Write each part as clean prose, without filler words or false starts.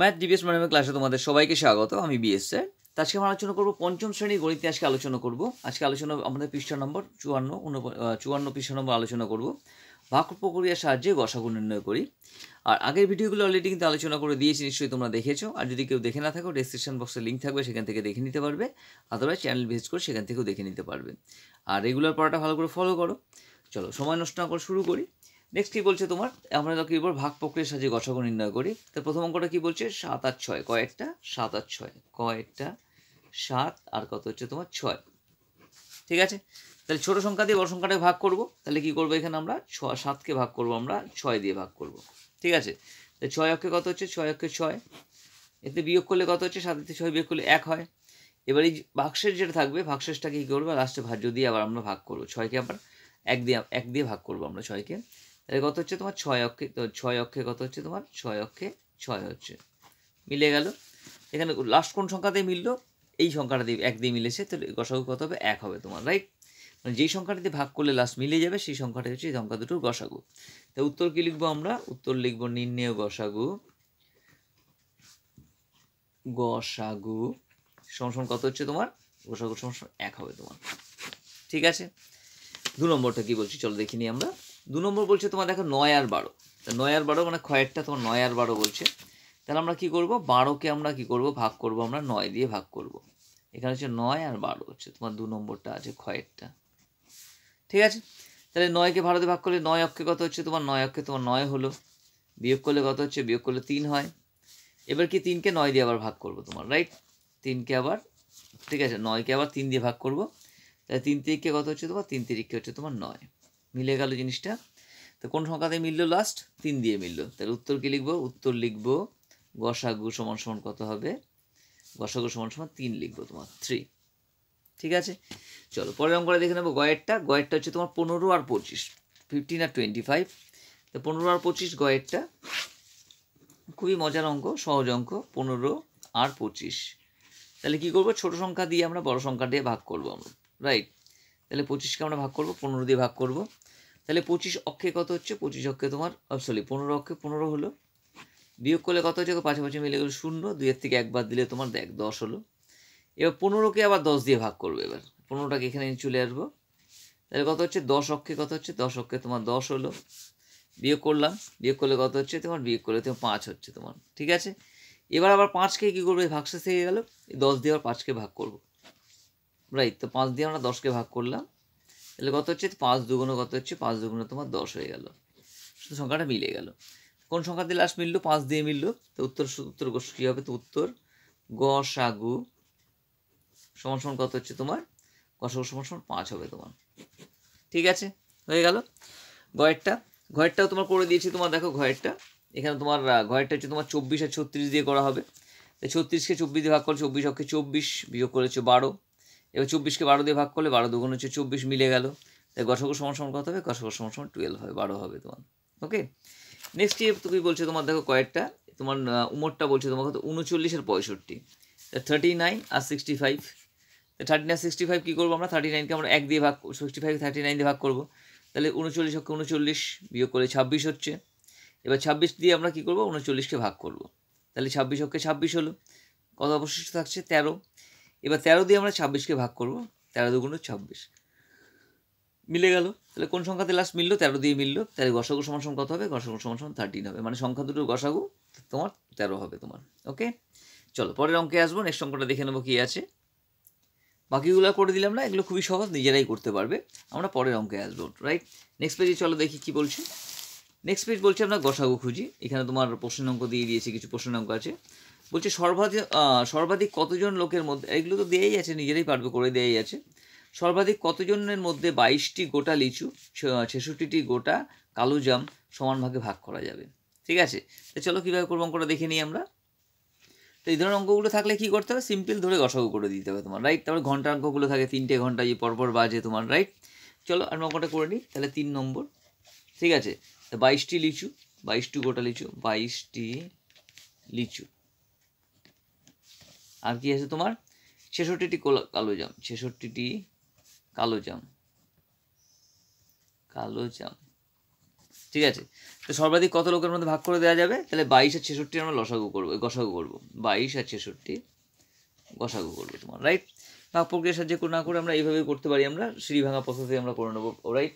Math DBS ম্যাডামের ক্লাসে তোমাদের সবাইকে স্বাগত। আমি বিএস স্যার। তো আজকে আমরা আলোচনা করবো পঞ্চম শ্রেণীর গণিত নিয়ে। আজকে আলোচনা আমাদের পৃষ্ঠা নম্বর 54 পৃষ্ঠা নম্বর আলোচনা করব। ভাগ প্রক্রিয়ার সাহায্যে গসাগু নির্ণয় করি। আর আগের ভিডিওগুলো অলরেডি কিন্তু আলোচনা করে দিয়েছি, নিশ্চয়ই তোমরা দেখেছো। আর যদি কেউ দেখে না থাকো, ডেসক্রিপশন বক্সে লিঙ্ক থাকবে, সেখান থেকে দেখে নিতে পারবে। আদারওয়াইজ চ্যানেল ভিজিট করে সেখান থেকেও দেখে নিতে পারবে। আর রেগুলার পড়াটা ভালো করে ফলো করো। চলো সময় নষ্ট না করে শুরু করি। নেক্সট কী বলছে তোমার, আমরা কী বল ভাগ প্রক্রিয়ার সাহায্যে গসাগু নির্ণয় করি। তো প্রথম অঙ্কটা কী বলছে, 7 আর 6 কয়েকটা 7 আর 6 কয়েকটা 7 আর কত হচ্ছে তোমার 6। ঠিক আছে, তাহলে ছোটো সংখ্যা দিয়ে বড় সংখ্যাটাকে ভাগ করব। তাহলে কী করবো, এখানে আমরা 7কে ভাগ করব, আমরা 6 দিয়ে ভাগ করব। ঠিক আছে, তাহলে 6 অক্ষে কত হচ্ছে, 6 অক্ষে 6, এতে বিয়োগ করলে কত হচ্ছে, 7 থেকে 6 বিয়োগ করলে 1 হয়। এবার এই ভাগশেষ যেটা থাকবে, ভাগশেষটাকে কী করবো, লাস্টে ভাজ্য দিয়ে আবার আমরা ভাগ করবো। 6কে আবার 1 দিয়ে ভাগ করবো আমরা 6কে। তাহলে কত হচ্ছে তোমার 6 অক্ষে, তো 6 অক্ষে কত হচ্ছে তোমার 6 অক্ষে 6 হচ্ছে, মিলে গেল। এখানে লাস্ট কোন সংখ্যা দিয়ে মিললো, এই সংখ্যাটা দিয়ে 1 দিয়ে মিলেছে, তাহলে গসাগু কত হবে, 1 হবে তোমার, রাইট। মানে যেই সংখ্যাটা দিয়ে ভাগ করলে লাস্ট মিলে যাবে, সেই সংখ্যাটা হচ্ছে এই সংখ্যা দুটোর গসাগু। তো উত্তর কি লিখবো আমরা, উত্তর লিখবো নির্ণেয় গসাগু সমান কত হচ্ছে তোমার, গসাগু সমান 1 হবে তোমার। ঠিক আছে, 2 নম্বরটা কি বলছি চলো দেখিনি আমরা। 2 নম্বর বলছে তোমার দেখো 9 আর 12। তা 9 আর 12 মানে ক্ষয়েরটা তোমার 9 আর 12 বলছে। তাহলে আমরা কি করব, 12কে আমরা কি করব, ভাগ করব আমরা 9 দিয়ে ভাগ করব। এখানে হচ্ছে 9 আর 12 হচ্ছে তোমার 2 নম্বরটা আছে ক্ষয়েরটা। ঠিক আছে, তাহলে 9কে 12 দিয়ে ভাগ করলে 9 অক্ষে কত হচ্ছে তোমার, 9 অক্ষে তোমার 9 হলো, বিয়োগ করলে কত হচ্ছে, বিয়োগ করলে 3 হয়। এবার কি 3কে 9 দিয়ে আবার ভাগ করব তোমার, রাইট। 3কে আবার, ঠিক আছে, 9কে আবার 3 দিয়ে ভাগ করব। তাহলে 3 তিরিকে কত হচ্ছে তোমার, 3 তিরিকে হচ্ছে তোমার 9, মিলে গেল জিনিসটা। তো কোন সংখ্যাতে মিললো, লাস্ট 3 দিয়ে মিললো। তাহলে উত্তর কি লিখবো, উত্তর লিখবো গসাগু সমান সমান কত হবে, গসাগু সমান সমান 3 লিখবো তোমার 3। ঠিক আছে, চলো পরের অঙ্কটা দেখে নেবো। গয়েরটা হচ্ছে তোমার 15 আর 25, 15 আর 25। তো 15 আর 25 গয়েরটা, খুবই মজার অঙ্ক, সহজ অঙ্ক। 15 আর 25, তাহলে কি করবো, ছোট সংখ্যা দিয়ে আমরা বড় সংখ্যা দিয়ে ভাগ করবো আমরা, রাইট। তাহলে 25কে আমরা ভাগ করবো, 15 দিয়ে ভাগ করব। তাহলে 25 অক্ষে কত হচ্ছে, 25 অক্ষে তোমার 15 অক্ষে 15 হলো, বিয়োগ করলে কত হচ্ছে, পাশাপাশি মিলে গেল 0, 2 থেকে 1 বাদ দিলে তোমার দেখ 10 হলো। এবার 15কে আবার 10 দিয়ে ভাগ করবো। এবার 15টাকে এখানে চলে আসবো। তাহলে কত হচ্ছে, 10 অক্ষে কত হচ্ছে, 10 অক্ষে তোমার 10 হলো, বিয়োগ করলাম, বিয়োগ করলে কত হচ্ছে তোমার, বিয়োগ করলে তোমার 5 হচ্ছে তোমার। ঠিক আছে, এবার আবার 5কে কী করবো, ভাগশেষ থেকে গেল, 10 দিয়ে আবার 5কে ভাগ করবো, রাইট। তো 5 দিয়ে আমরা 10কে ভাগ করলাম, তাহলে কত হচ্ছে, 5 দুগুণ কত হচ্ছে, 5 দুগুণ তোমার 10 হয়ে গেল, শুধু সংখ্যাটা মিলে গেল। কোন সংখ্যা দিয়ে লাস্ট মিললো, 5 দিয়ে মিললো। তো উত্তর কী হবে, তো উত্তর গসাগু সমান সমান কত হচ্ছে তোমার, গসাগু সমান সমান 5 হবে তোমার। ঠিক আছে, হয়ে গেল। ঘয়েরটাও তোমার করে দিয়েছি তোমার, দেখো ঘয়েরটা এখানে তোমার ঘয়েরটা হচ্ছে তোমার 24 আর 36 দিয়ে করা হবে। তাই 36কে 24 দিয়ে ভাগ করলে 24 অক্ষে 24, বিয়োগ করেছে 12। এবার 24কে 12 দিয়ে ভাগ করলে 12 দুগুণ হচ্ছে 24, মিলে গেল। তাই গসাগু সমান সমান কত হবে, গসাগু সমান সমান 12 হবে, 12 হবে তোমার। ওকে, নেক্সট ইয়ে তুমি বলছে তোমার, দেখো কয়েকটা তোমার উমরটা বলছে তোমার কত, 39 আর 65। 39 আর 65, 39 আর 65 কী করবো আমরা, 39কে আমরা 1 দিয়ে ভাগ, 65 39 দিয়ে ভাগ করবো। তাহলে 39 অক্ষে 39, বিয়োগ করে 26 হচ্ছে। এবার 26 দিয়ে আমরা কী করবো, 39কে ভাগ করবো। তাহলে 26 অক্ষে 26 হলো, কত অবশিষ্ট থাকছে 13। এবার 13 দিয়ে আমরা 26কে ভাগ করবো, 13 দুগুণ 26, মিলে গেল। তাহলে কোন সংখ্যাতে লাস্ট মিললো, 13 দিয়ে মিললো। তাহলে গসাগু সমান সমান কত হবে, গসাগু সমান সমান 13 হবে, মানে সংখ্যা দুটোর গসাগু তোমার 13 হবে তোমার। ওকে, চলো পরের অঙ্কে আসবো। নেক্সট অঙ্কটা দেখে নেবো কী আছে। বাকিগুলো করে দিলাম না, এগুলো খুবই সহজ, নিজেরাই করতে পারবে। আমরা পরের অঙ্কে আসবো, রাইট। নেক্সট পেজে চলো দেখি কি বলছে। নেক্সট পেজ বলছে আমরা গসাগু খুঁজি। এখানে তোমার প্রশ্ন অঙ্ক দিয়ে দিয়েছে, কিছু প্রশ্ন অঙ্ক আছে। বলছে সর্বাধিক কতজন লোকের মধ্যে, এগুলো তো দেয়াই আছে, নিজেরাই পারবে, করে দেয়াই আছে। সর্বাধিক কতজনের মধ্যে 22টি গোটা লিচু, 66টি গোটা কালো জাম সমান ভাগে ভাগ করা যাবে। ঠিক আছে, তো চলো কীভাবে করবো অঙ্কটা দেখে নিই আমরা। তো এই ধরনের অঙ্কগুলো থাকলে কী করতে হবে, সিম্পল ধরে গসাগু করে দিতে হবে তোমার, রাইট। তারপরে ঘন্টার অঙ্কগুলো থাকে, 3টে ঘন্টা যে পরপর বাজে তোমার, রাইট। চলো আমি অঙ্কটা করে নিই। তাহলে 3 নম্বর, ঠিক আছে, 22টি লিচু, 22টি গোটা লিচু, 22টি লিচু, আর কি আছে তোমার 66টি কালো জাম, 66টি কালো জাম, ঠিক আছে। তো সর্বাধিক কত লোকের মধ্যে ভাগ করে দেওয়া যাবে? তাহলে 22 আর 66 আমরা গসাগু করবো 22 আর 66 গসাগু করবো তোমার, রাইট। ভাগ প্রক্রিয়ার সাহায্যে না করে আমরা এইভাবে করতে পারি, আমরা সিঁড়ি ভাঙা পদ্ধতি আমরা করে নেবো, রাইট।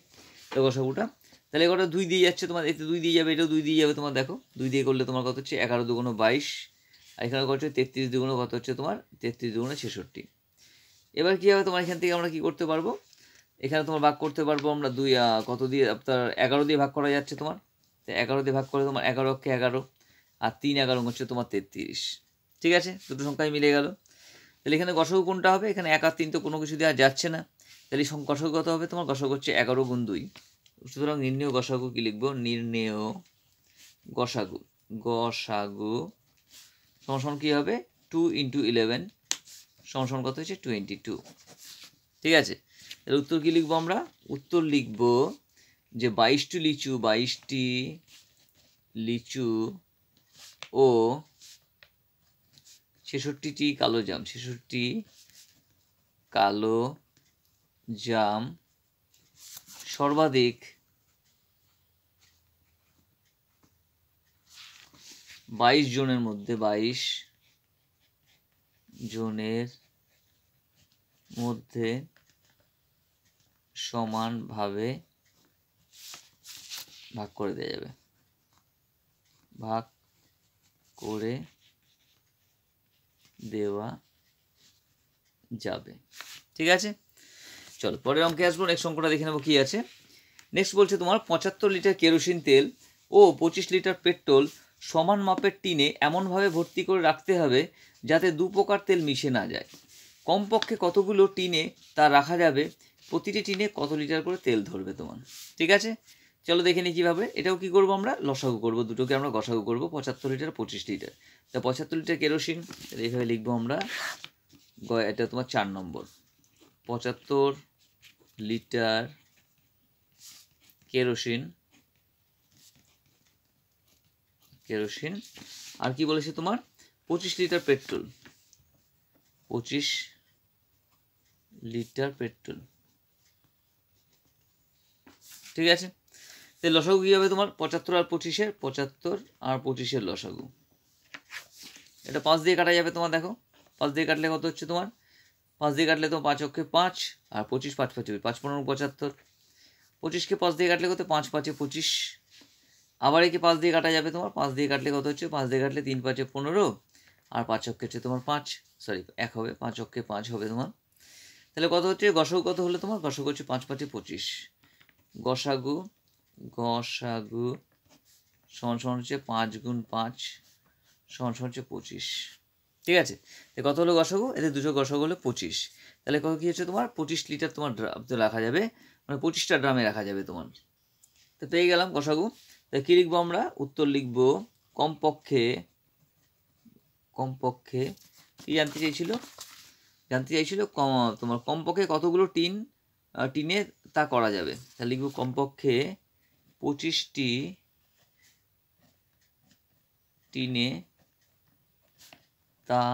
তো গসাগুটা তাহলে এটা 2 দিয়ে যাচ্ছে তোমার, এতে 2 দিয়ে যাবে, এটাও 2 দিয়ে যাবে তোমার। দেখো 2 দিয়ে করলে তোমার কত হচ্ছে 11 2 22, আর এখানে কত হচ্ছে 33 2 কত হচ্ছে তোমার 33 2 66। এবার কী হবে তোমার, এখান থেকে আমরা কী করতে পারবো, এখানে তোমার ভাগ করতে পারবো আমরা কত দিয়ে, আপনার 11 দিয়ে ভাগ করা যাচ্ছে তোমার। তো 11 দিয়ে ভাগ করে তোমার 11 অক্ষে 11, আর 3 11 হচ্ছে তোমার 33। ঠিক আছে, দুটো সংখ্যায় মিলে গেল। তাহলে এখানে গসাগু কোনটা হবে? এখানে 1 আর 3 তো কোনো কিছু দেওয়া যাচ্ছে না, তাহলে গসাগু কত হবে তোমার? গসাগু হচ্ছে 11 গুণ 2। সুতরাং নির্ণেয় গসাগু কি লিখবো? নির্ণেয় গসাগু সমান কী হবে? 2 × 11 সমান কত হচ্ছে 22। ঠিক আছে, এর উত্তর কী লিখবো আমরা? উত্তর লিখব যে 22টি লিচু ও 66টি কালো জাম সর্বাধিক 22 জনের মধ্যে সমানভাবে ভাগ করে দেওয়া যাবে। ঠিক আছে, চলো পরের অঙ্কে আসবো। নেক্সট অঙ্কটা দেখে নেবো কি আছে। নেক্সট বলছে তোমার 75 লিটার কেরোসিন তেল ও 25 লিটার পেট্রোল সমান মাপের টিনে এমনভাবে ভর্তি করে রাখতে হবে যাতে 2 প্রকার তেল মিশে না যায়। কমপক্ষে কতগুলো টিনে তা রাখা যাবে? প্রতিটি টিনে কত লিটার করে তেল ধরবে তোমার? ঠিক আছে, চলো দেখে নিই কীভাবে। এটাও কী করবো আমরা? লসাগু করবো, দুটোকে আমরা গসাগু করবো। 75 লিটার 25 লিটার, তা 75 লিটার কেরোসিন, এইভাবে লিখবো আমরা। এটা তোমার 4 নম্বর। 75 লিটার কেরোসিন। আর কি বলেছে তোমার? 25 লিটার পেট্রোল। 25 litre petrol. ঠিক আছে, তো লসাগু কী হবে তোমার? 75 আর 25-এর, 75 আর 25-এর লসাগু। এটা 5 দিয়ে কাটা যাবে তোমার। দেখো 5 দিয়ে কাটলে কত হচ্ছে তোমার? 5 দিয়ে কাটলে তোমার 5 অক্ষে 5, আর 25 5 5 5 15 75। 25কে 5 দিয়ে কাটলে কত? 5 5 25। আবার একে 5 দিয়ে কাটা যাবে তোমার। 5 দিয়ে কাটলে কত হচ্ছে? 5 দিয়ে কাটলে 3 5 15, আর 5 অক্ষে হচ্ছে তোমার 5, সরি 1 হবে, 5 অক্ষে 5 হবে তোমার। তাহলে কত হচ্ছে? গসাগু কত হলো তোমার? গসাগু হচ্ছে 5 5 25। গসাগু সমান হচ্ছে 5 গুণ 5 সমান হচ্ছে 25। ঠিক আছে, তো কত হলো গসাগু? এতে দুটো গসাগু হলো 25। তাহলে কত কী হচ্ছে তোমার? 25 লিটার তোমার রাখা যাবে, মানে 25টা ড্রামে রাখা যাবে তোমার। তো পেয়ে গেলাম গসাগু। তা কী লিখবো আমরা? উত্তর লিখবো কমপক্ষে কী জানতে চাইছিল তোমার কমপক্ষে কতগুলো টিনে তা করা যাবে। তাহলে লিখবো কমপক্ষে 25টি টিনে তা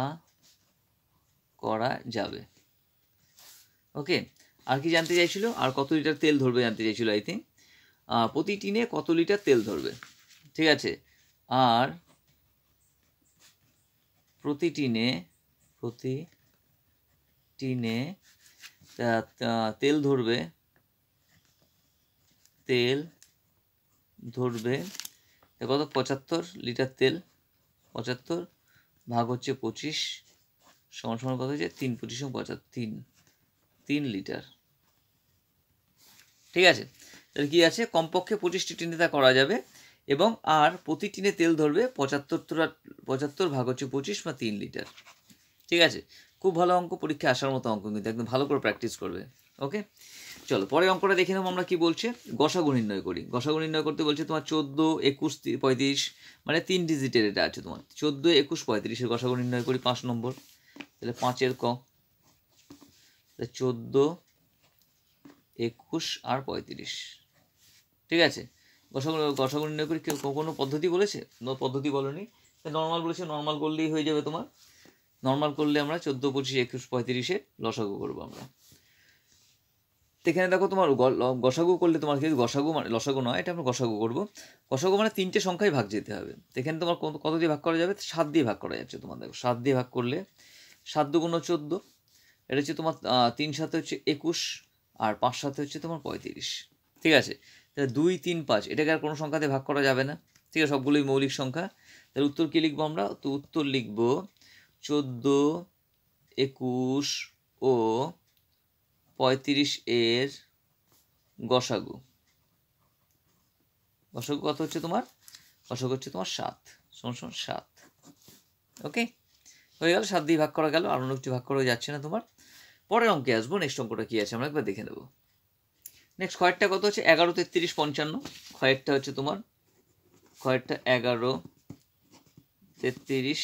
করা যাবে। ওকে, আর কি জানতে চাইছিল? আর কত লিটার তেল ধরবে জানতে চাইছিল, আই থিঙ্ক। প্রতি টিনে কত লিটার তেল ধরবে। ঠিক আছে, আর প্রতি টিনে তেল ধরবে কত? 75 লিটার তেল। 75 ভাগ হচ্ছে 25 সমান কত হচ্ছে? 3 25 75, 3 লিটার। ঠিক আছে, তাহলে কি আছে? কমপক্ষে 25টি টিনে তা করা যাবে, এবং আর প্রতি টিনে তেল ধরবে 75 ভাগ হচ্ছে 25 বা 3 লিটার। ঠিক আছে, খুব ভালো অঙ্ক, পরীক্ষায় আসার মতো অঙ্ক, কিন্তু একদম ভালো করে প্র্যাকটিস করবে। ওকে, চলো পরের অঙ্কটা দেখে নেবো আমরা। কি বলছে? গসাগু নির্ণয় করি। গসাগু নির্ণয় করতে বলছে তোমার 14 21 35, মানে 3 ডিজিটের এটা আছে তোমার। 14 21 35-এর গসাগু নির্ণয় করি 5 নম্বর। তাহলে 5-এর ক, 14 21 আর 35। ঠিক আছে, গসাগু নির্ণয় করি। কেউ কোনো পদ্ধতি বলেছে? পদ্ধতি বলেনি, নর্মাল বলেছে। নর্মাল করলেই হয়ে যাবে তোমার। নর্মাল করলে আমরা 14 25 21 35-এর লসাগু করবো আমরা। এখানে দেখো তোমার গসাগু করলে তোমার কি গসাগু মানে লসাগু নয়, এটা আমরা গসাগু করবো। গসাগু মানে 3টে সংখ্যায় ভাগ যেতে হবে। তো এখানে তোমার কত দিয়ে ভাগ করা যাবে? 7 দিয়ে ভাগ করা যাচ্ছে তোমার। দেখো 7 দিয়ে ভাগ করলে 7 দুগুণ 14, এটা হচ্ছে তোমার 3 সাথে হচ্ছে 21, আর 5 সাথে হচ্ছে তোমার 35। ঠিক আছে, তাহলে 2, 3, 5 এটাকে আর কোনো সংখ্যা দিয়ে ভাগ করা যাবে না। ঠিক আছে, সবগুলোই মৌলিক সংখ্যা। তাহলে উত্তর কী লিখবো আমরা? তো উত্তর লিখবো 14, 21 ও 35 এর গসাগু। গসাগু কত হচ্ছে তোমার? গসাগু হচ্ছে তোমার 7 = 7। ওকে, হয়ে গেল, 7 দিয়ে ভাগ করা গেল, আর অন্য কিছু ভাগ করা যাচ্ছে না তোমার। পরের অঙ্কে আসবো। নেক্সট অঙ্কটা কী আছে আমরা একবার দেখে নেব। নেক্সট ক্ষয়েরটা কত হচ্ছে? 11, 33, 55। ক্ষয়েরটা হচ্ছে তোমার 11, 33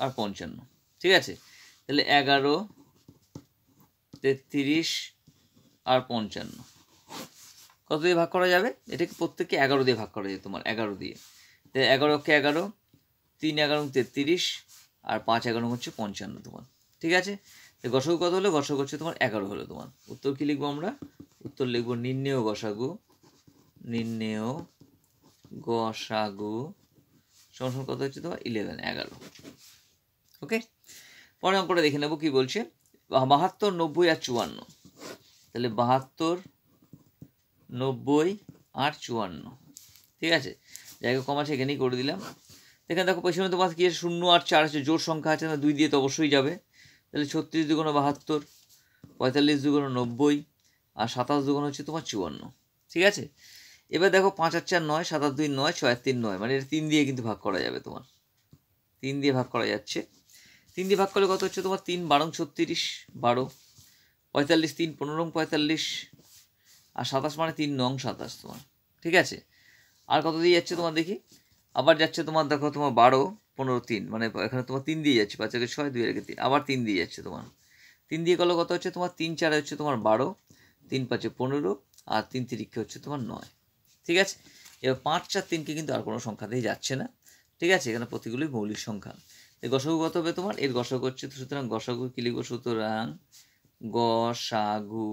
আর 55। ঠিক আছে, তাহলে 11, 33 আর 55 কত দিয়ে ভাগ করা যাবে? এটাকে প্রত্যেককে 11 দিয়ে ভাগ করা যায় তোমার, 11 দিয়ে। তাহলে 11কে 11, 3 11 33, আর 5 11 হচ্ছে 55 তোমার। ঠিক আছে, গসাগু কত হলো? গসাগু হচ্ছে তোমার 11 হলো তোমার। উত্তর কি লিখবো আমরা? উত্তর লিখবো নির্ণেয় গসাগু। নির্ণেয় গসাগু সমান কত হচ্ছে তোমার? 11, 11। ওকে, পরের অঙ্কটা দেখে নেবো কি বলছে। 72, 90 আর 54। তাহলে 72, 90 আর 54। ঠিক আছে, জায়গা কম আছে, এখানেই করে দিলাম। এখানে দেখো পেছনে তোমার কি 0 আর 4 আছে, জোর সংখ্যা আছে, 2 দিয়ে তো অবশ্যই যাবে। তাহলে 36 দুগুণ 72, 45 দুগুণ 90, আর 27 দুগুণ হচ্ছে তোমার 54। ঠিক আছে, এবার দেখো 5 আর 4 9, 7 আর 2 9, 6 আর 3 9, মানে এটা 3 দিয়ে কিন্তু ভাগ করা যাবে তোমার। 3 দিয়ে ভাগ করা যাচ্ছে। 3 দিয়ে ভাগ করলে কত হচ্ছে তোমার? 3 12 36, 12, 45 3 15 45, আর 27 মানে 3 9 27 তোমার। ঠিক আছে, আর কত দিয়ে যাচ্ছে তোমার দেখি? আবার যাচ্ছে তোমার, দেখো তোমার 12 15 3, মানে এখানে তোমার 3 দিয়ে যাচ্ছে, 5 6 2 3, আবার 3 দিয়ে যাচ্ছে তোমার। 3 দিয়ে করলে কত হচ্ছে তোমার? 3 4 হচ্ছে তোমার 12, 3 5 15, আর 3 3 হচ্ছে তোমার 9। ঠিক আছে, এবার 5 4 3কে কিন্তু আর কোনো সংখ্যাতেই যাচ্ছে না। ঠিক আছে, এখানে প্রতিগুলোই মৌলিক সংখ্যা। এই গসাগু কত হবে তোমার? এর গসাগু হচ্ছে, সুতরাং গসাগু কি লিখবো? সুতরাং গসাগু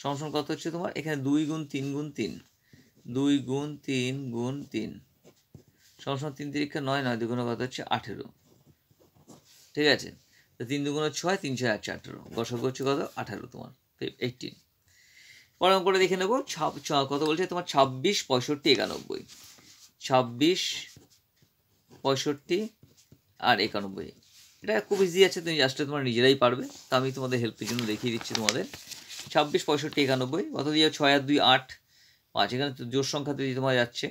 সমান কত হচ্ছে তোমার? এখানে 2 গুণ 3 গুণ 3, 2 গুণ 3 গুণ 3 সমান 3 3 9, 9 দুগুণ কত হচ্ছে? 18। ঠিক আছে, তো 3 দুগুণ 6, 3 6 18, গসাগু হচ্ছে কত? 18 তোমার, 18। পরের অঙ্কটা দেখে নেবো। কত বলছে তোমার? 26 65 91। 26 65 আর 91, এটা খুব ইজি আছে, তুমি জাস্ট তোমরা নিজেরাই পারবে। তা আমি তোমাদের হেল্পের জন্য দেখিয়ে দিচ্ছি তোমাদের। 26 65 91 কত দিয়ে? 6 আর 2 8, 5, এখানে তো জোর সংখ্যা দিয়ে তোমার যাচ্ছে।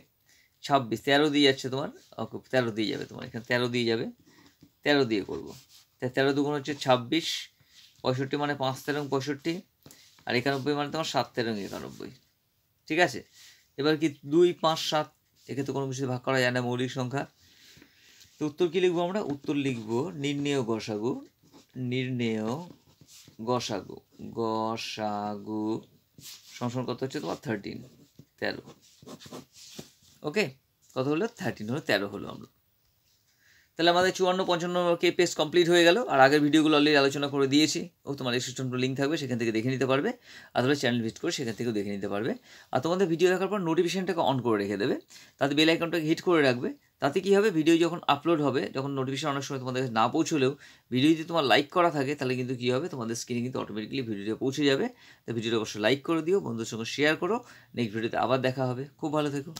26 13 দিয়ে যাচ্ছে তোমার, ওকে 13 দিয়ে যাবে তোমার, এখানে 13 দিয়ে যাবে, 13 দিয়ে করবো। 13 দুগুণ হচ্ছে 26, 65 মানে 5 13 65, আর 91 মানে তোমার 7 13 91। ঠিক আছে, এবার কি 2 5 7, একে তো কোনো কিছু ভাগ করা যায় না, মৌলিক সংখ্যা। তো উত্তর কি লিখবো আমরা? উত্তর লিখবো নির্ণেয় গসাগু। নির্ণেয় গসাগু, গসাগু সমান কত হচ্ছে তোমার? 13 13। ওকে, কত হলো? 13 হলো, 13 হলো আমরা। তাহলে আমাদের 54 55 পেজ কমপ্লিট হয়ে গেল। আর আগের ভিডিওগুলো অলরেডি আলোচনা করে দিয়েছি, ও তোমার ডিসক্রিপশন লিঙ্ক থাকবে, সেখান থেকে দেখে নিতে পারবে। অথবা চ্যানেল ভিজিট করে সেখান থেকেও দেখে নিতে পারবে। আর তোমাদের ভিডিও দেখার পর নোটিফিকেশনটাকে অন করে রেখে দেবে, তাতে বেল আইকনটাকে হিট করে রাখবে। তাতে কী হবে? ভিডিও যখন আপলোড হবে, যখন নোটিফিকেশন অনেক সময় তোমাদের না পৌঁছলেও ভিডিও যদি তোমার লাইক করা থাকে, তাহলে কিন্তু কী হবে? তোমাদের স্ক্রিনে কিন্তু অটোমেটিক্যালি ভিডিওটা পৌঁছে যাবে। তো ভিডিওটা অবশ্যই লাইক করে দিও, বন্ধুদের সঙ্গে শেয়ার করো। নেক্সট ভিডিওতে আবার দেখা হবে। খুব ভালো থেকো।